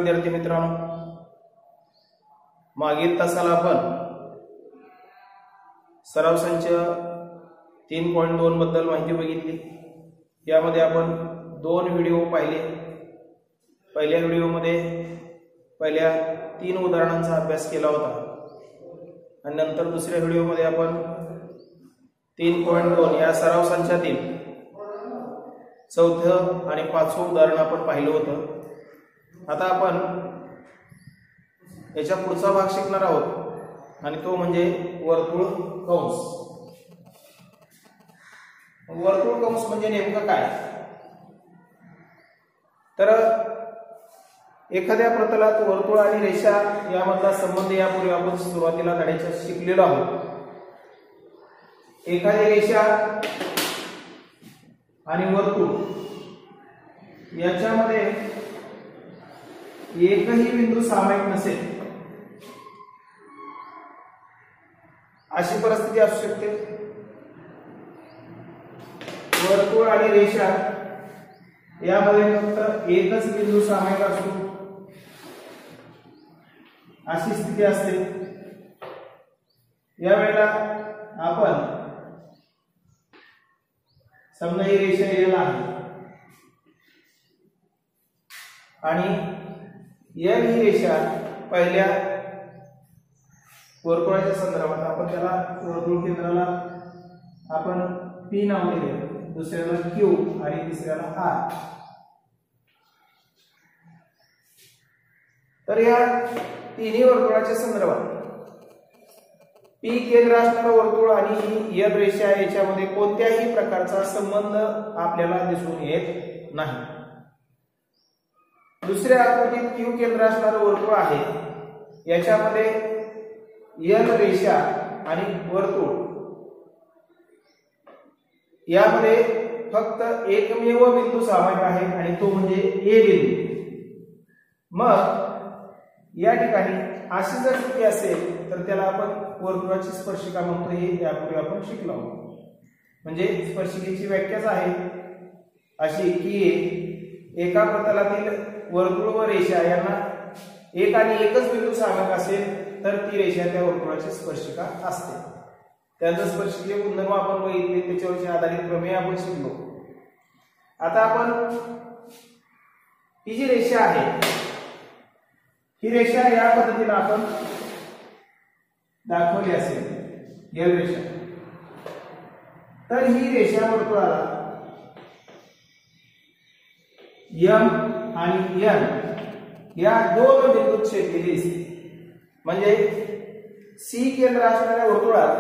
विद्यार्थी मित्रांनो, मागील तासाला आपण सराव संच 3.2 बद्दल माहिती बघितली। यामध्ये आपण 2 व्हिडिओ पाहिले। पहिल्या व्हिडिओमध्ये पहिल्या 3 उदाहरणांचा अभ्यास केला होता आणि नंतर दुसऱ्या व्हिडिओमध्ये आपण 3.2 या सराव संचातील 4थं आणि 5वं उदाहरण आपण पाहिलं होतं। आता आपण याच्या पुढचा भाग शिकणार आहोत आणि तो म्हणजे वर्तुळ कंस। वर्तुळ कंस म्हणजे नेमकं काय? तर एखाद्या प्रतलात वर्तुळ आणि रेषा यामधला संबंध यापूर्वी आपण सुरुवातीला धड्याच्या शिकलेलो आहोत। एखादी रेषा आणि वर्तुळ याच्यामध्ये एकही बिंदू सामायिक नसेल अशी परिस्थिती असू शकते। वर्तुळ आणि रेषा यामध्ये फक्त एकच बिंदू सामायिक असतो अशी स्थिती असते। यावेळेला आपण समजा ही रेषा एल आहे आणि एल ही रेषा पहिल्या वर्तुळाच्या संदर्भात आपण त्याला वर्तुळ केंद्राला आपण पी नाव दिले, दुसऱ्याला क्यू आणि तिसऱ्याला आर। तर या तिन्ही वर्तुळाच्या संदर्भात पी केंद्र असणारा वर्तुळ आणि एल रेषा याच्यामध्ये कोणत्याही प्रकारचा संबंध आपल्याला दिसून येत नाही। दुसऱ्या आकृतीत क्यू केंद्र असणारा वर्तुळ आहे, याच्यामध्ये एल रेषा आणि वर्तुळ यामध्ये फक्त एकमेव बिंदू सामायिक आहे आणि तो म्हणजे ए बिंदू। मग या ठिकाणी अशी जर स्थिती असेल तर त्याला आपण वर्तुळाची स्पर्शिका म्हणतो। हे यापूर्वी आपण शिकलो आहोत। म्हणजे स्पर्शिकेची व्याख्याच आहे अशी की एका प्रतलातील वर्तुळ व रेषा यांना एक आणि एकच बिंदू सामायिक असेल तर ती रेषा त्या वर्तुळाची स्पर्शिका असते। त्याचं स्पर्शिकीय गुणधर्म आपण बघितले, त्याच्यावरची आधारित प्रमेय आपण शिकलो। आता आपण ही जी रेषा आहे ही रेषा या पद्धतीने आपण दाखवली असेल एल रेषा। तर ही रेषा वर्तुळाला एम आणि एन या दोन बिंदूत छेदलेली दिसते। म्हणजे सी केंद्र असणाऱ्या वर्तुळात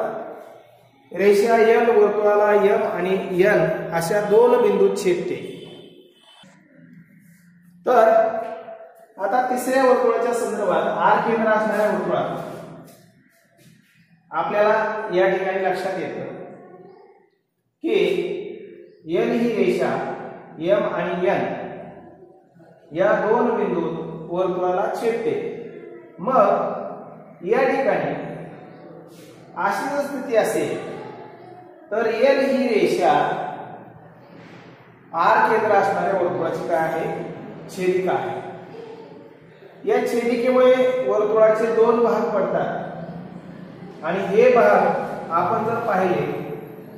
रेषा एल वर्तुळाला एम आणि एन अशा दोन बिंदूत छेदते। तर आता तिसऱ्या वर्तुळाच्या संदर्भात आर केंद्र असणाऱ्या वर्तुळात आपल्याला या ठिकाणी लक्षात येतं की एल ही रेषा एम आणि एन या दोन बिंदूत वर्तुळाला छेदते। मग या ठिकाणी अशी जर स्थिती असेल तर एल ही रेषा आर केंद्र असणाऱ्या वर्तुळाची काय आहे? छेदिका आहे। या छेदिकेमुळे वर्तुळाचे 2 भाग पडतात आणि हे भाग आपण जर पाहिले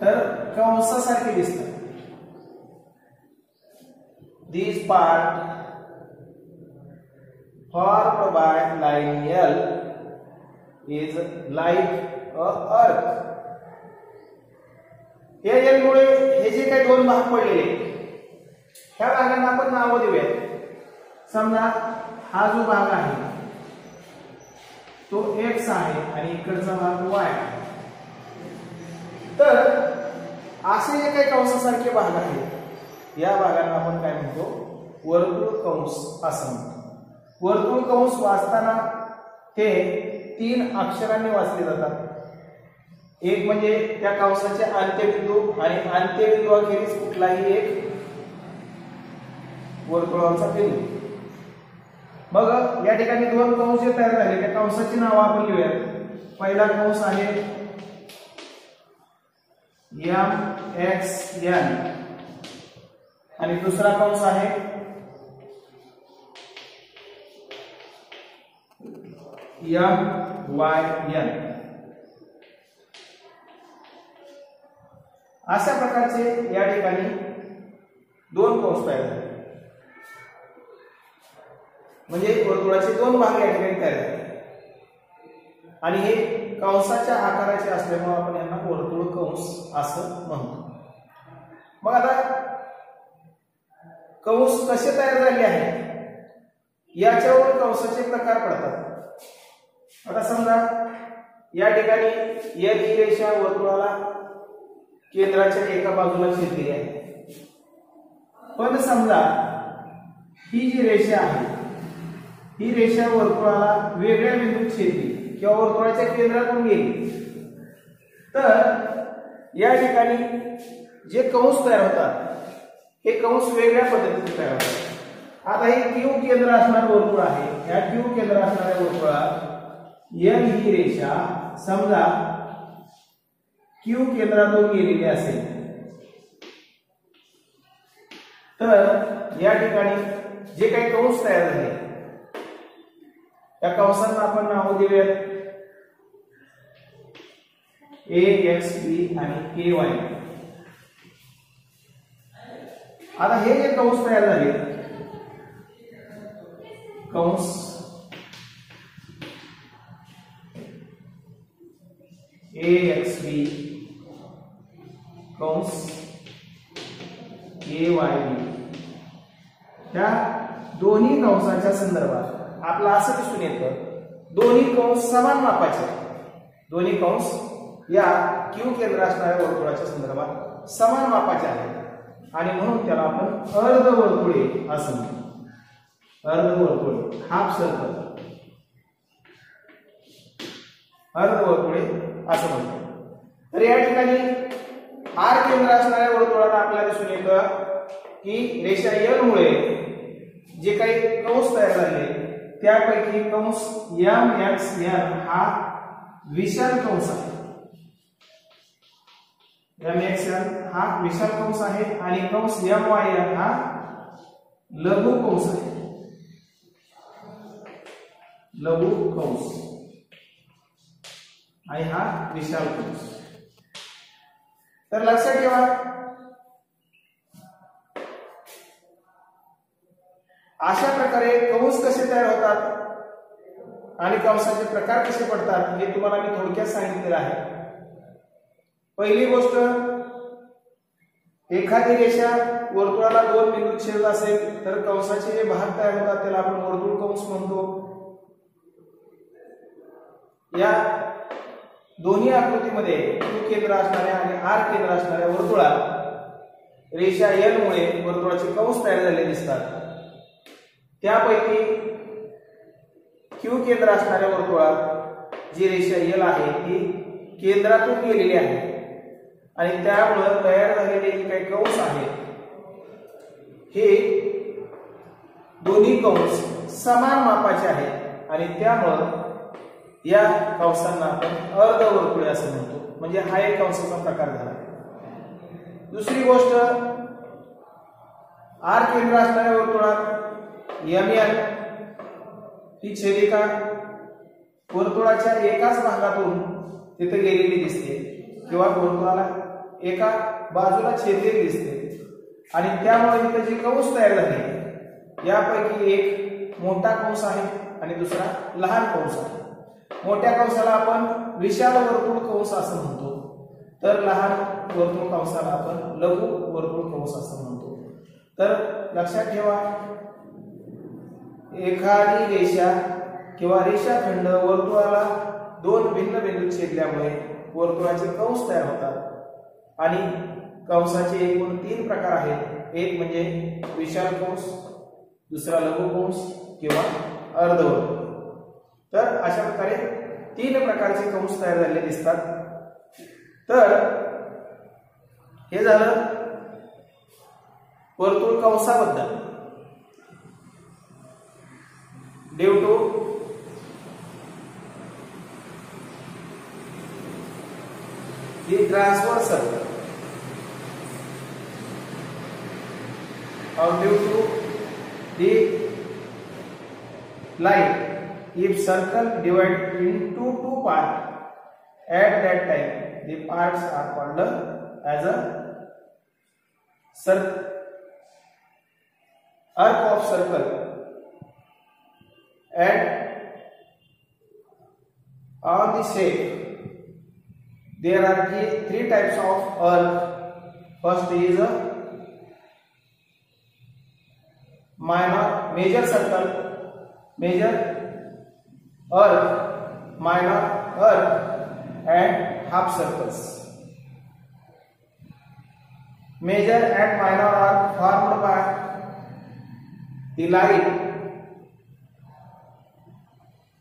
तर कंसासारखे दिसतात। This part formed by line L is like a earth। या एल मुळे हे जे काही 2 भाग पडलेले ह्या भागांना आपण नाव देऊयात। समजा हा जो भाग आहे तो x आहे आणि इकडचा भाग y आहे। तर असे जे काही कंसासारखे भाग आहेत या भागांना आपण काय म्हणतो? वर्तुळ कंस असं म्हणतो। वर्तुळ कंस वाचताना ते 3 अक्षरांनी वाचले जातात। एक म्हणजे त्या कंसाचे अंत्यबिंदू आणि अंत्यबिंदू अखेरीस कुठलाही एक वर्तुळाचा बिंदू। मग या ठिकाणी 2 कंस जे तयार झाले त्या कंसाची नावं आपण लिहूयात। पहिला कंस आहे MXN आणि दुसरा कंस आहे MYN अशा प्रकारचे या ठिकाणी दोन कंस तयार झाले, म्हणजे वर्तुळाचे दोन भाग या ठिकाणी तयार झाले आणि हे कंसाच्या आकाराचे असल्यामुळे आपण यांना वर्तुळ कंस असं म्हणतो. मग आता कंस कसे तयार झाले आहेत याच्यावर कंसाचे प्रकार पडतात. आता समजा या ठिकाणी एक ही रेषा वर्तुळाला केंद्राच्या एका बाजूला छेदलेली आहे, पण समजा ही जी रेषा आहे ही रेषा वर्तुळाला वेगळ्या बिंदूत छेदली किंवा वर्तुळाच्या केंद्रातून गेली, तर या ठिकाणी जे कंस तयार होतात हे कंस वेगळ्या पद्धतीने तयार होतात. आता हे क्यू केंद्र असणारे वर्तुळ आहे, या क्यू केंद्र असणाऱ्या वर्तुळात एम ही रेषा समजा क्यू केंद्रातून गेलेली असेल, तर या ठिकाणी जे काही कंस तयार झाले त्या कंसांना आपण नाव देऊयात AXB आणि KY. आता हे जे कंस तयार झाले कंस AXB कंस KYB त्या दोन्ही कंसाच्या संदर्भात आपलं असं दिसून येतं दोन्ही कंस समान मापाचे, दोन्ही कंस या क्यू केंद्र असणाऱ्या वर्तुळाच्या संदर्भात समान मापाचे आहेत आणि म्हणून त्याला आपण अर्धवर्तुळे असं म्हणतो. अर्धवर्तुळे, हाफ सर्कल, अर्धवर्तुळे असं म्हणतो. तर या ठिकाणी आर केंद्र असणाऱ्या वर्तुळाला आपल्याला दिसून येतं की रेषा L मुळे जे काही कंस तयार झाले त्यापैकी कंस MXN हा विशाल कंस आहे, MXN हा विशाल कंस आहे आणि कंस MYN हा लघु कंस आहे, लघु कंस आणि हा विशाल कंस. तर लक्षात ठेवा अशा प्रकारे कंस कसे तयार होतात आणि कंसाचे प्रकार कसे पडतात हे तुम्हाला मी थोडक्यात सांगितलेलं आहे. पहिली गोष्ट, एखादी रेषा वर्तुळाला दोन बिंदूत छेदत असेल तर कंसाचे जे भाग तयार होतात त्याला आपण वर्तुळ कंस म्हणतो. या दोन्ही आकृतीमध्ये क्यू केंद्र असणाऱ्या आणि आर केंद्र असणाऱ्या वर्तुळात रेषा L मुळे वर्तुळाचे कंस तयार झालेले दिसतात. त्यापैकी क्यू केंद्र असणाऱ्या वर्तुळात जी रेषा L आहे ती केंद्रातून गेलेली आहे आणि त्यामुळे तयार झालेले जे काही कंस आहेत हे दोन्ही कंस समान मापाचे आहेत आणि त्यामुळे या कंसांना आपण अर्धवर्तुळे असं म्हणतो. म्हणजे हा एक कंसाचा प्रकार झाला. दुसरी गोष्ट, आर केंद्र असणाऱ्या वर्तुळात MN ही छेदिका वर्तुळाच्या एकाच भागातून तिथे गेलेली दिसते किंवा वर्तुळाला एका बाजूला छेदलेली दिसते आणि त्यामुळे तिथे जे कंस तयार झाले यापैकी एक मोठा कंस आहे आणि दुसरा लहान कंस आहे. मोठ्या कंसाला आपण विशाल वर्तुळ कंस असं म्हणतो, तर लहान वर्तुळ कंसाला आपण लघु वर्तुळ कंस असं म्हणतो. तर लक्षात ठेवा एखादी रेषा किंवा रेषाखंड वर्तुळाला दोन भिन्न बिंदूत छेदल्यामुळे वर्तुळाचे कंस तयार होतात आणि कंसाचे एकूण तीन प्रकार आहेत. एक म्हणजे विशाल कंस, दुसरा लघु कंस किंवा अर्धवर्तुळ. तर अशा प्रकारे तीन प्रकारचे कंस तयार झालेले दिसतात. तर हे झालं वर्तुळ कंसाबद्दल. Due to the transversal or due to the line if circle divided into two parts at that time, the parts are called as a arc of circle. And on the shape there are three types of arc. First is a major circle, major arc, minor arc, and half circles. Major and minor arc formed by the line,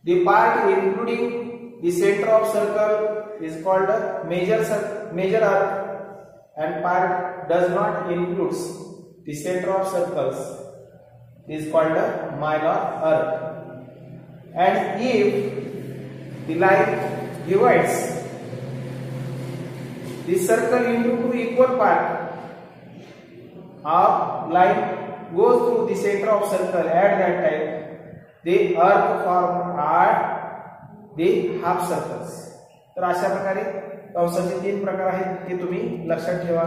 the part including the center of circle is called major arc, and part does not include the center of circles is called minor arc. And if the line divides the circle into two equal parts, or line goes through the center of circle at that time, the arc formed are the half circles. तर अशा प्रकारे कंसाचे तीन प्रकार आहेत ते तुम्ही लक्षात ठेवा.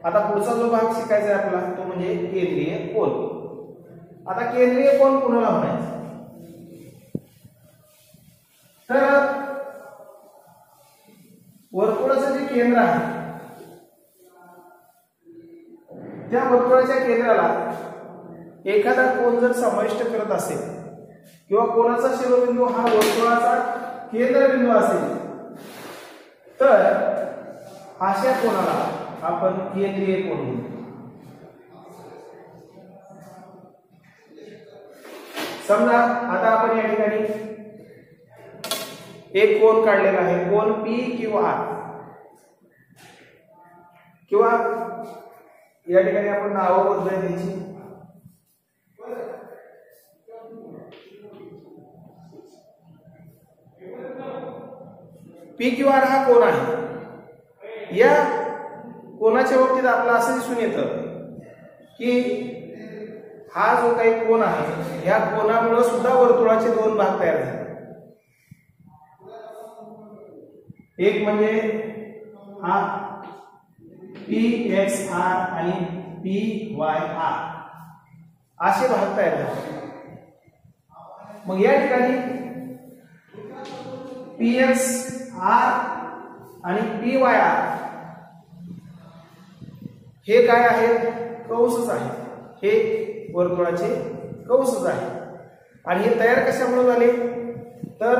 आता पुढचा जो भाग शिकायचा आहे आपला तो म्हणजे केंद्रीय कोन. आता केंद्रीय कोन कोणाला म्हणायचं? तर वर्तुळाचं जे केंद्र आहे त्या वर्तुळाच्या केंद्राला एखादा कोन जर समाविष्ट करत असेल किंवा कोनाचा शिरोबिंदू हा वर्तुळाचा केंद्रबिंदू असेल तर अशा कोनाला आपण केंद्रीय कोन म्हणतो. समजा आता आपण या ठिकाणी एक कोन काढलेला आहे, कोन P किंवा R, किंवा या ठिकाणी आपण नाव बदलूया त्याची. P किंवा R हा कोन आहे. या कोनाच्या बाबतीत आपलं असं दिसून येतं की हा जो काही कोन आहे या कोनामुळे सुद्धा वर्तुळाचे दोन भाग तयार झाले. एक म्हणजे हा PXR आणि PYR असे भाग तयार झाले. मग या ठिकाणी PXR आणि PYR हे काय आहेत? कंसच आहेत. हे वर्तुळाचे कंसच आहेत. आणि हे तयार कशामुळे झाले? तर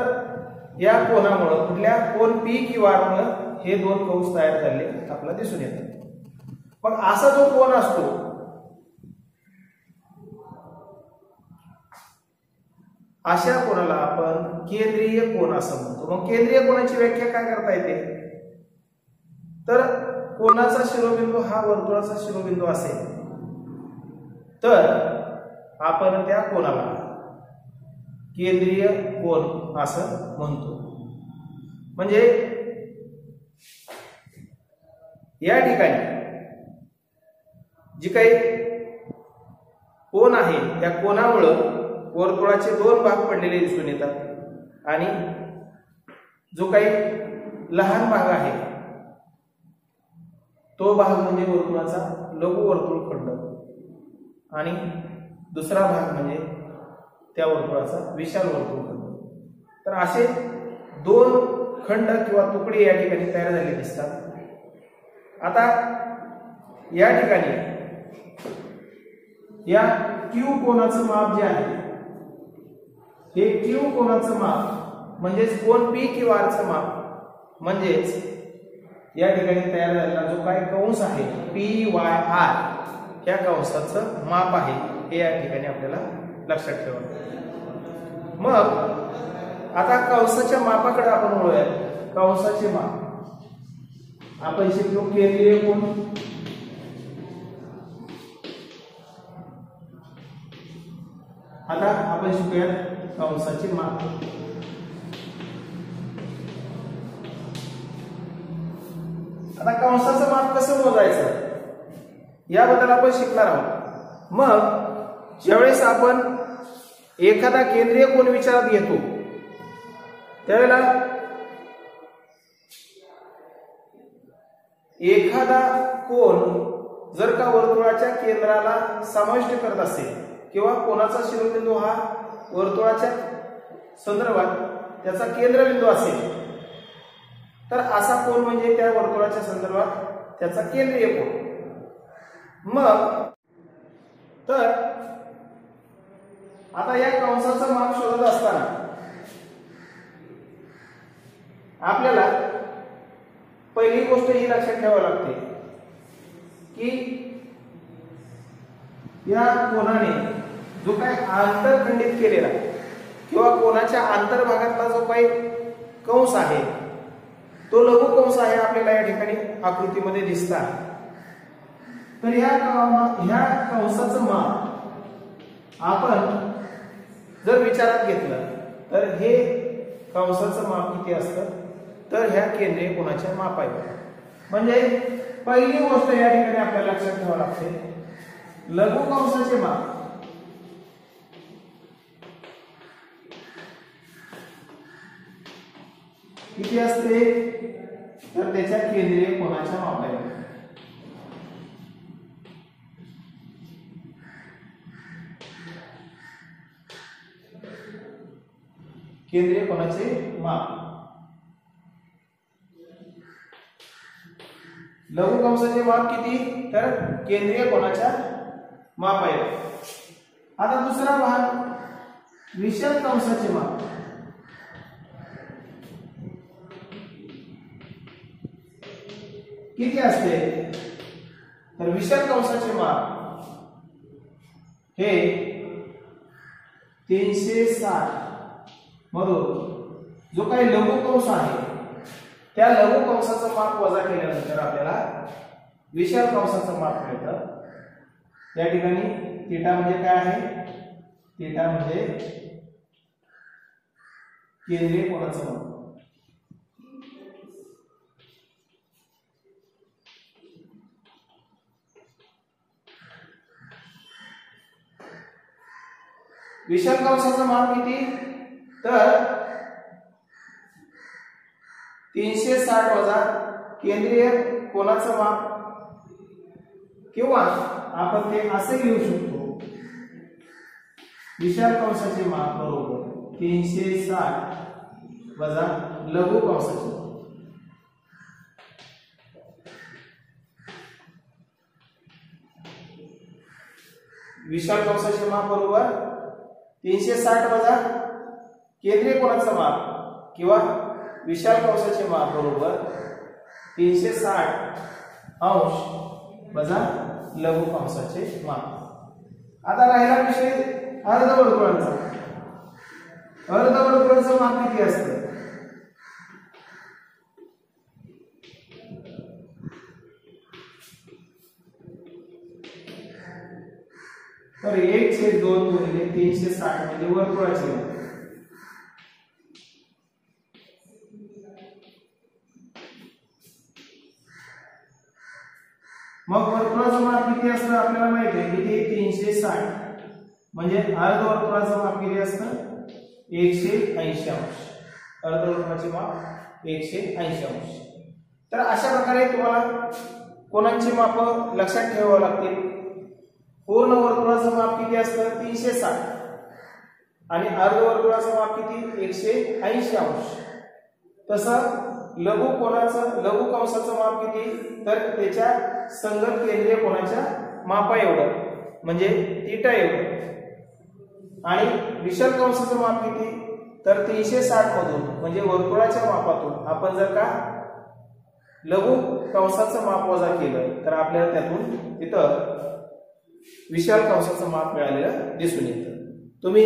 या कोनामुळे, कुठल्या कोन P किंवा R मुळे हे दोन कंस तयार झाले आपल्याला दिसून येतात. मग असा जो कोन असतो अशा कोनाला आपण केंद्रीय कोन असं म्हणतो. मग केंद्रीय कोनाची व्याख्या काय करता येते? तर कोनाचा शिरोबिंदू हा वर्तुळाचा शिरोबिंदू असेल तर आपण त्या कोनाला केंद्रीय कोन असं म्हणतो. म्हणजे या ठिकाणी जी काही कोन आहे त्या कोनामुळे वर्तुळाचे दोन भाग पडलेले दिसून येतात आणि जो काही लहान भाग आहे तो भाग म्हणजे वर्तुळाचा लघुवर्तुळखंड आणि दुसरा भाग म्हणजे त्या वर्तुळाचा विशाल वर्तुळखंड. तर असे दोन खंड किंवा तुकडे या ठिकाणी तयार झाले दिसतात. आता या ठिकाणी या Q कोनाचं माप जे आहे हे Q कोनाचं माप म्हणजेच कोन P किंवा R चं माप म्हणजेच या ठिकाणी तयार झालेला जो काही कंस आहे PYR या कंसाचं माप आहे हे या ठिकाणी आपल्याला लक्षात ठेवायचं. मग आता कंसाच्या मापाकडे आपण वळूया. कंसाचे माप आपण शिकलो केंद्रीय कोन. आता आपण शिकूया कंसाचे माप. आता कंसाचं माप कसं मोजायचं याबद्दल आपण शिकणार आहोत. मग ज्यावेळेस आपण एखादा केंद्रीय कोन विचारात येतो त्यावेळेला एखादा कोन जर का वर्तुळाच्या केंद्राला समाविष्ट करत असेल किंवा कोनाचा शिरोबिंदू हा वर्तुळाच्या संदर्भात त्याचा केंद्रबिंदू असेल तर असा कोन म्हणजे त्या वर्तुळाच्या संदर्भात त्याचा केंद्रीय कोन। मग तर आता या कंसाचं माप शोधत असताना आपल्याला पहिली गोष्ट ही लक्षात ठेवावी लागते की या कोनाने जो काही आंतरखंडित केलेला किंवा कोनाच्या आंतरभागातला जो काही कंस आहे तो लघु कंस आहे आपल्याला या ठिकाणी आकृतीमध्ये दिसतात। तर ह्या कंसाचं माप आपण जर विचारात घेतलं तर हे कंसाचं माप किती असतं तर ह्या केंद्रीय कोनाच्या माप आहे। म्हणजे पहिली गोष्ट या ठिकाणी आपल्याला लक्षात ठेवावी लागते लघु कंसाचे माप किती असते तर त्याच्या केंद्रीय कोनाच्या मापाने। केंद्रीय कोनाचे माप लघु कंसाचे माप किती तर केंद्रीय कोनाच्या माप आहे। आता दुसरा भाग विषम कंसाचे माप किती असते तर विषम कंसाचे माप हे 360 मधून जो काही लघु कंस आहे त्या लघु कंसाचं माप वजा केल्यानंतर आपल्याला विशाल कंसाचं माप मिळतं। या ठिकाणी थीटा म्हणजे काय आहे थीटा म्हणजे केंद्रीय कोनाचं माप। विशाल कंसाचं माप किती तर 360 वजा केंद्रीय कोनाचं माप किंवा आपण ते असे लिहू शकतो विशाल कंसाचे माप बरोबर 360 वजा लघु कंसाचे माप। विशाल कंसाचे माप बरोबर 360 वजा केंद्रीय कोनाचं माप किंवा विशाल कंसाचे माप बरोबर 360 अंश वजा लघु कंसाचे माप। आता राहिला विषय अर्धवर्तुळाचा। अर्धवर्तुळाचं माप किती असतं तर 1/2 गुणिले 360 म्हणजे वर्तुळाचे माप। मग वर्तुळाचं माप किती असतं आपल्याला माहिती आहे किती 360 म्हणजे अर्धवर्तुळाचं माप किती असतं 180 अंश। अर्धवर्तुळाचे माप 180 अंश। तर अशा प्रकारे तुम्हाला कोनांची माप लक्षात ठेवावी लागतील। पूर्ण वर्तुळाचं माप किती असतं 360 आणि अर्धवर्तुळाचं माप किती 180 अंश। तसं लघु कंसाचं माप किती तर त्याच्या संगत केंद्रीय कोनाच्या मापा एवढं म्हणजे थीटा एवढं। आणि विशाल कंसाचं माप किती तर 360 मधून म्हणजे वर्तुळाच्या मापातून आपण जर का लघु कंसाचं माप वजा केलं तर आपल्याला त्यातून तिथं विशाल कंसाचं माप मिळालेलं दिसून येतं। तुम्ही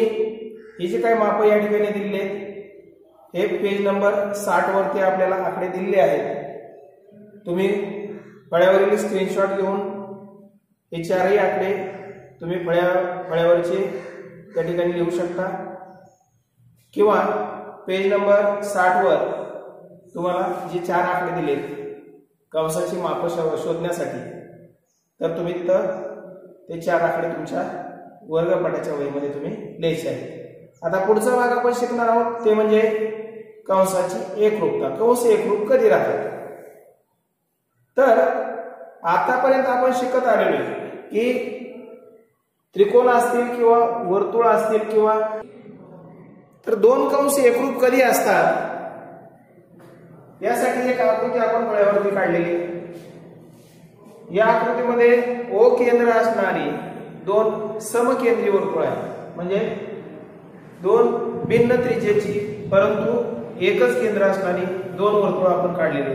ही जे काही माप या ठिकाणी दिलेली आहेत हे पेज नंबर 60 वरती आपल्याला आकडे दिलेले आहेत। तुम्ही फळ्यावरील स्क्रीनशॉट घेऊन हे चारही आकडे तुम्ही फळ्यावरचे त्या ठिकाणी लिहू शकता किंवा पेज नंबर 60 वर तुम्हाला जे 4 आकडे दिलेत कंसाची माप शोधण्यासाठी तर तुम्ही तिथं ते 4 आकडे तुमच्या वर्गपाठाच्या वहीमध्ये तुम्ही लिहायचे आहेत। आता पुढचा भाग आपण शिकणार आहोत ते म्हणजे कंसाची एकरूपता. कंस एकरूप कधी राहतात? तर आतापर्यंत आपण शिकत आलेलो आहे की त्रिकोण असतील किंवा वर्तुळ असतील किंवा तर दोन कंस एकरूप कधी असतात यासाठी एक आकृती आपण फळ्यावरती काढलेली. या आकृतीमध्ये ओ केंद्र असणारी दोन समकेंद्री वर्तुळ आहेत, म्हणजे दोन भिन्न त्रिज्येची परंतु एकच केंद्र असणारी दोन वर्तुळ आपण काढलेली.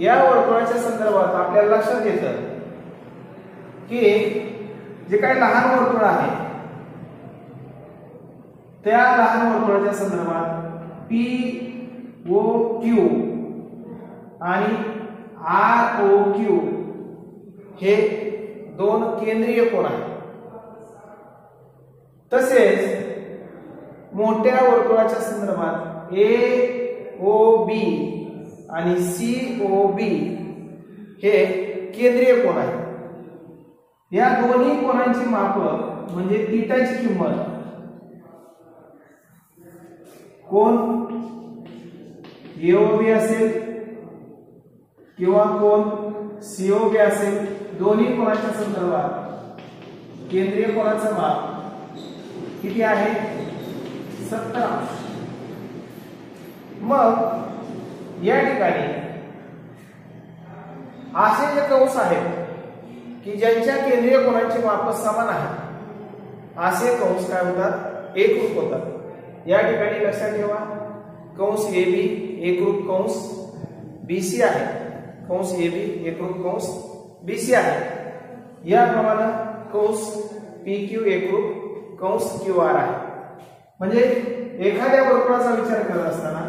या वर्तुळाच्या संदर्भात आपल्याला लक्षात येतं की जे काही लहान वर्तुळ आहे त्या लहान वर्तुळाच्या संदर्भात POQ आणि ROQ हे दोन केंद्रीय कोन आहेत. तसेच मोठ्या वर्तुळाच्या संदर्भात AOB आणि COB हे केंद्रीय कोन आहेत. या दोन्ही कोनांची माप म्हणजे थीटाची किंमत कोन AOB असेल किंवा कोन COB असेल, दोन्ही कोनाच्या संदर्भात केंद्रीय कोनाचं माप किती आहे? 70. मग या ठिकाणी असे जे कंस आहेत की ज्यांच्या केंद्रीय कोनाची माप समान आहे असे कंस काय होतात? एकरूप होतात. या ठिकाणी लक्षात ठेवा कंस AB एकरूप कंस BC आहे, कंस AB एकरूप कंस BC आहे. याप्रमाणे कंस PQ एकरूप कंस QR आहे. म्हणजे एखाद्या वर्तुळाचा विचार करत असताना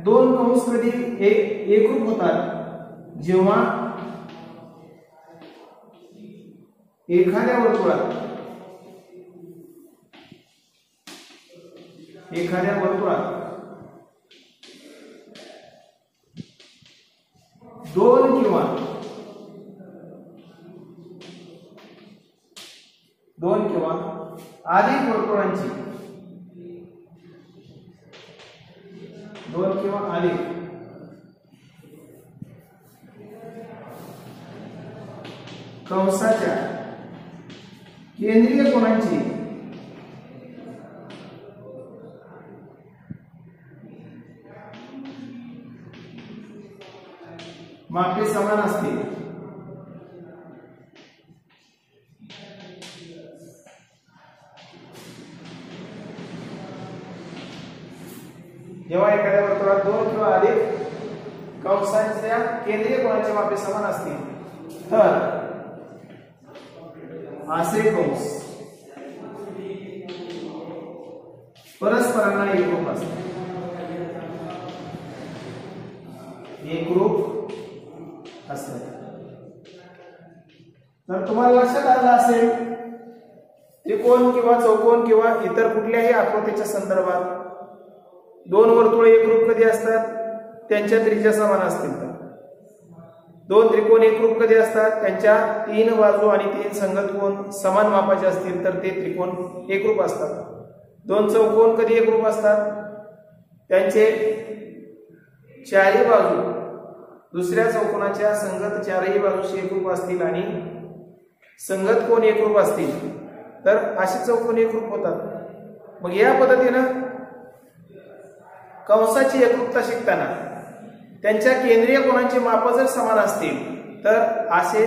दोन कंस कधी एकरूप होतात जेव्हा एखाद्या वर्तुळात दोन किंवा अधिक वर्तुळांची कंसाच्या केंद्रीय कोनांची मापे समान असतील जेव्हा एखाद्या वर्तुळात दोन किंवा अधिक कंसांच्या केंद्रीय कोनांची मापे समान असतील तर असे कंस परस्परांना एकरूप असतात. तर तुम्हाला लक्षात आलं असेल त्रिकोण किंवा चौकोन किंवा इतर कुठल्याही आकृतीच्या संदर्भात दोन वर्तुळे एकरूप कधी असतात? त्यांच्या त्रिज्या समान असतील तर. दोन त्रिकोण एकरूप कधी असतात? त्यांच्या तीन बाजू आणि तीन संगत कोन समान मापाचे असतील तर ते त्रिकोण एकरूप असतात. दोन चौकोन कधी एकरूप असतात? त्यांचे चारही बाजू दुसऱ्या चौकोनाच्या संगत चारही बाजूशी एकरूप असतील आणि संगत कोन एकरूप असतील तर असे चौकोन एकरूप होतात. मग या पद्धतीनं कंसाची एकरूपता शिकताना त्यांच्या केंद्रीय कोनांची माप जर समान असतील तर असे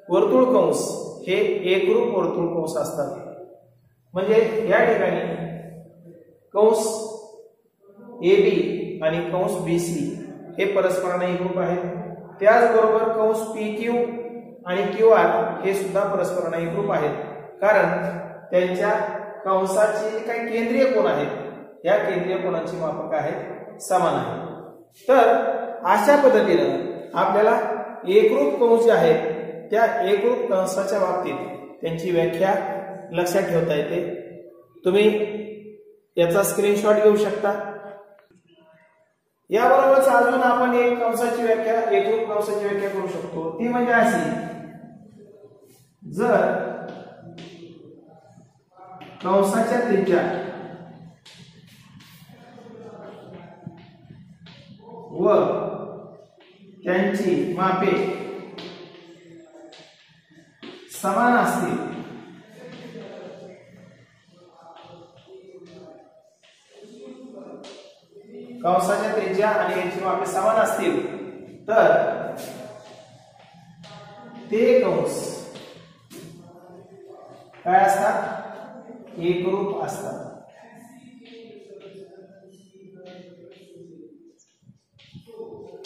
वर्तुळ कंस हे एकरूप वर्तुळ कंस असतात. म्हणजे या ठिकाणी कंस AB आणि कंस BC हे परस्परांना एकरूप आहेत. त्याचबरोबर कंस PQ आणि QR हे सुद्धा परस्परांना एकरूप आहेत, कारण त्यांच्या कंसाचे जे काही केंद्रीय कोन आहेत या केंद्रीय कोनांची माप काय आहेत? समान आहे. तर अशा पद्धतीने आपल्याला एकरूप कंस जे आहेत त्या एकरूप कंसाच्या बाबतीत त्यांची व्याख्या लक्षात ठेवता येते. तुम्ही याचा स्क्रीनशॉट घेऊ शकता. याबरोबरच अजून आपण एक कंसाची व्याख्या एकरूप कंसाची व्याख्या करू शकतो. ती म्हणजे अशी, जर कंसाच्या त्रिज्या व त्यांची मापे समान असतील कंसाच्या त्रिज्या आणि यांची मापे समान असतील तर ते कंस काय असतात एकरूप असतात।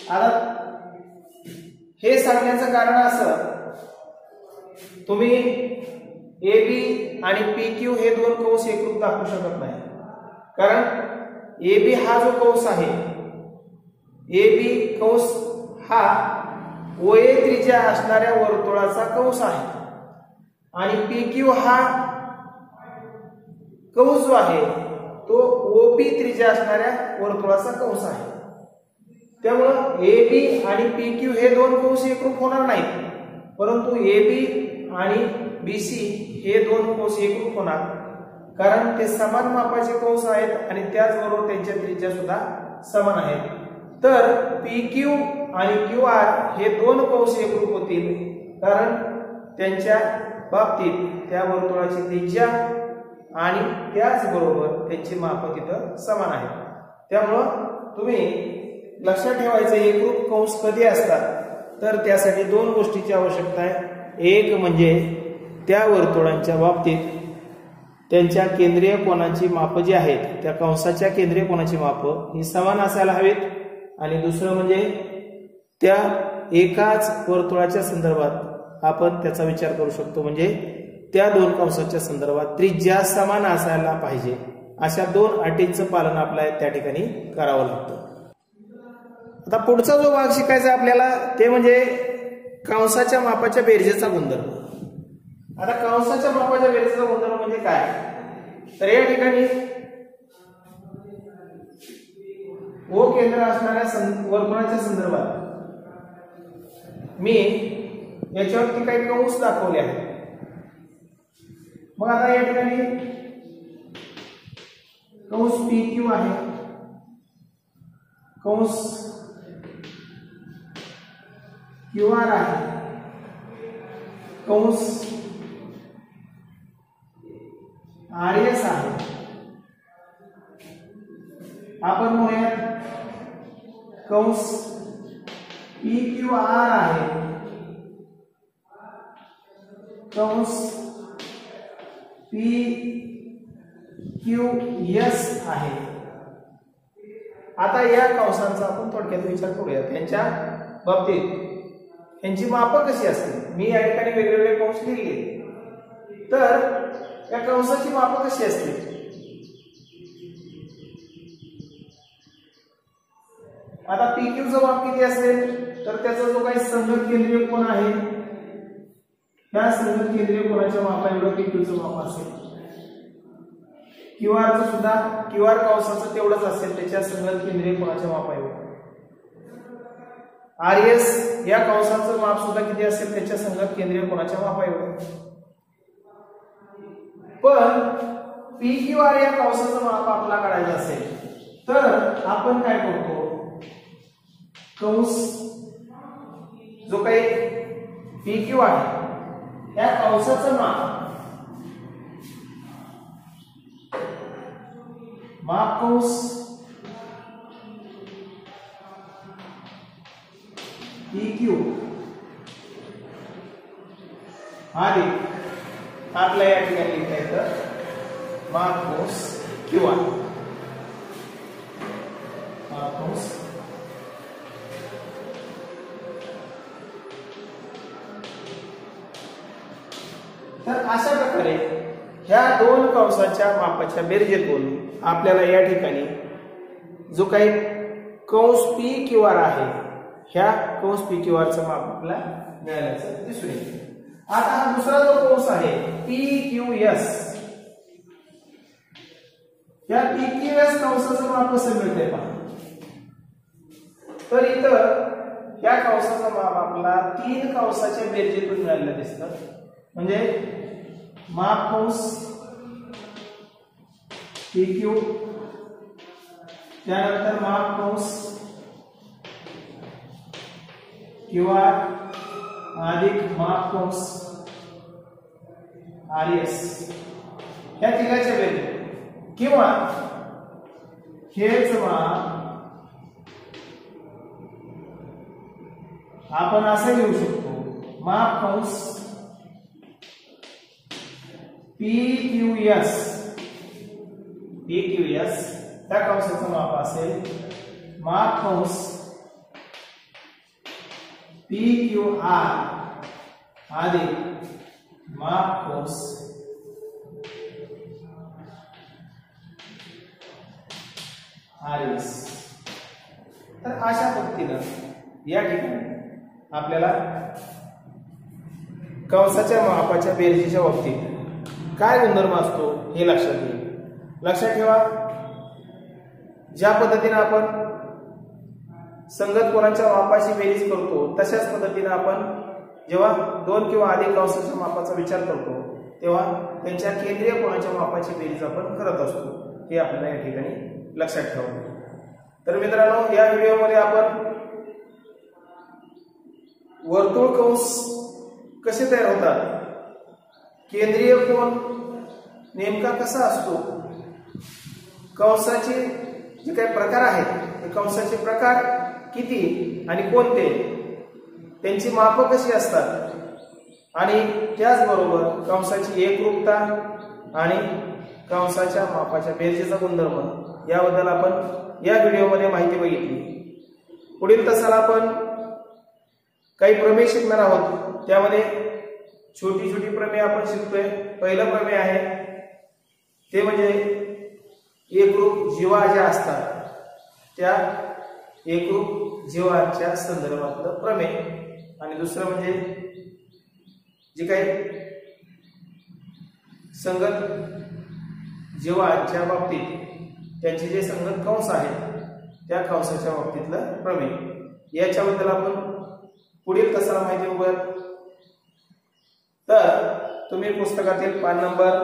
आता हे सांगण्याचं कारण असं तुम्ही ए बी आणि पी क्यू हे दोन कंस एकरूप दाखवू शकत नाही कारण ए बी हा जो कंस आहे ए बी कंस हा ओए त्रिज्या असणाऱ्या वर्तुळाचा कंस आहे आणि पी क्यू हा कंस जो आहे तो ओपी त्रिज्या असणाऱ्या वर्तुळाचा कंस आहे। त्यामुळं ए बी आणि पी क्यू हे दोन कंस एकरूप होणार नाहीत परंतु ए बी आणि बी सी हे दोन कंस एकरूप होणार कारण ते समान मापाचे कंस आहेत आणि त्याचबरोबर त्यांच्या त्रिज्या सुद्धा समान आहेत। तर पी क्यू आणि क्यू आर हे दोन कंस एकरूप होतील कारण त्यांच्या बाबतीत त्या वर्तुळाची त्रिज्या आणि त्याचबरोबर त्यांची माप तिथं समान आहेत। त्यामुळं तुम्ही लक्षात ठेवायचं एकरूप कंस कधी असतात तर त्यासाठी दोन गोष्टीची आवश्यकता आहे। एक म्हणजे त्या वर्तुळांच्या बाबतीत त्यांच्या केंद्रीय कोनाची माप जी आहेत त्या कंसाच्या केंद्रीय कोनाची माप ही समान असायला हवीत आणि दुसरं म्हणजे त्या एकाच वर्तुळाच्या संदर्भात आपण त्याचा विचार करू शकतो म्हणजे त्या दोन कंसाच्या संदर्भात त्रिज्या समान असायला पाहिजे। अशा दोन अटींचं पालन आपल्याला त्या ठिकाणी करावं लागतं। आता पुढचा जो भाग शिकायचा आपल्याला ते म्हणजे कंसाच्या मापाच्या बेरजेचा गुणधर्म। आता कंसाच्या मापाच्या बेरजेचा गुणधर्म म्हणजे काय तर या ठिकाणी ओ केंद्र असणाऱ्या वर्तुळाच्या संदर्भात मी याच्यावरती काही कंस दाखवले आहेत। मग आता या ठिकाणी कंस पी क्यू आहे कंस क्यू आर आहे कंस आर एस आहे आपण म्हणूयात कंस पी क्यू आर आहे कंस पी क्यू एस आहे। आता या कंसांचा आपण थोडक्यात विचार करूया त्यांच्या बाबतीत यांची माप कशी असतील। मी या ठिकाणी वेगवेगळे कंस लिहिले तर या कंसाची माप कशी असतील आता पी क्यू चं माप किती असेल तर त्याचा जो काही संगत केंद्रीय कोन आहे त्या संगत केंद्रीय कोनाच्या मापा एवढं पी क्यू चं माप असेल। क्यू आर चं सुद्धा क्यू आर कंसाचं तेवढंच असेल त्याच्या संगत केंद्रीय कोनाच्या मापा एवढं। आर एस या कंसाचं माप सुद्धा किती असेल त्याच्या संगत केंद्रीय कोनाच्या मापा एवढं। पण पी क्यू आर या कंसाचं माप आपल्याला काढायचं असेल तर आपण काय करतो कंस जो काही पी क्यू आहे या कंसाचं माप कंस पी क्यू अधिक आपल्या या ठिकाणी लिहिता येतं माप कंस क्यू आर माप कंस तर अशा प्रकारे ह्या दोन कंसाच्या मापाच्या बेरजेतून आपल्याला या ठिकाणी जो काही कंस पी क्यू आर आहे ह्या कंस पी क्यू आर चं माप आपल्याला मिळाल्याचं दिसून येते। आता हा दुसरा जो कंस आहे पी क्यू एस या पी क्यू एस कंसाचं माप कसं मिळतंय पहा तर इथं या कंसाचं माप आपल्याला तीन कंसाच्या बेरजेतून मिळालेलं दिसतं म्हणजे माप कंस PQ, त्यानंतर माप कंस QR अधिक माप कंस RS, ह्या तिघांच्या बेरीज किंवा हेच माप आपण असं लिहू शकतो, माप कंस PQS, त्या कंसाचं माप असेल माप कंस PQR अधिक माप कंस RS. तर अशा पद्धतीने या ठिकाणी आपल्याला कंसाच्या मापाच्या बेरजेच्या बाबतीत काय गुणधर्म असतो हे लक्षात घ्या. लक्षात ठेवा, ज्या पद्धतीने आपण संगत कोणाच्या मापाची बेरीज करतो तशाच पद्धतीने आपण जेव्हा दोन किंवा अधिक कंसाच्या मापाचा विचार करतो तेव्हा त्यांच्या केंद्रीय कोणाच्या मापाची बेरीज आपण करत असतो, हे आपल्याला या ठिकाणी लक्षात ठेवा. तर मित्रांनो, या व्हिडिओमध्ये आपण वर्तुळ कंस कसे तयार होतात, केंद्रीय कोन नेमका कसा असतो, कंसाचे जे काही प्रकार आहेत ते कंसाचे प्रकार किती आणि कोणते, त्यांची माप कशी असतात आणि त्याचबरोबर कंसाची एकरूपता आणि कंसाच्या मापाच्या बेरजेचा गुणधर्म याबद्दल आपण या व्हिडिओमध्ये माहिती बघितली. पुढील तासाला आपण काही प्रमेय शिकणार आहोत. त्यामध्ये छोटी छोटी प्रमेय आपण शिकतोय. पहिलं प्रमेय आहे ते म्हणजे एकरूप जीवा ज्या असतात त्या एकरूप जीवाच्या संदर्भातलं प्रमेय, आणि दुसरं म्हणजे जे काही संगत जीवाच्या बाबतीत त्यांचे जे संगत कंस आहेत त्या कंसाच्या बाबतीतलं प्रमेय. याच्याबद्दल आपण पुढील तासाला माहिती बघूयात. तर तुम्ही पुस्तकातील पान नंबर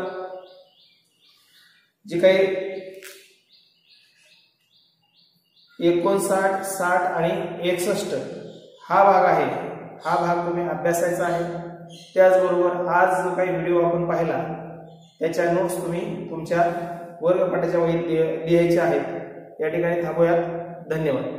जे काही 59, 60 आणि 61 हा भाग आहे, हा भाग तुम्ही अभ्यासायचा आहे. त्याचबरोबर आज जो काही व्हिडिओ आपण पाहिला त्याच्या नोट्स तुम्ही तुमच्या वर्गपाठाच्या वहीत लिहायच्या आहेत. या ठिकाणी थांबूयात. धन्यवाद.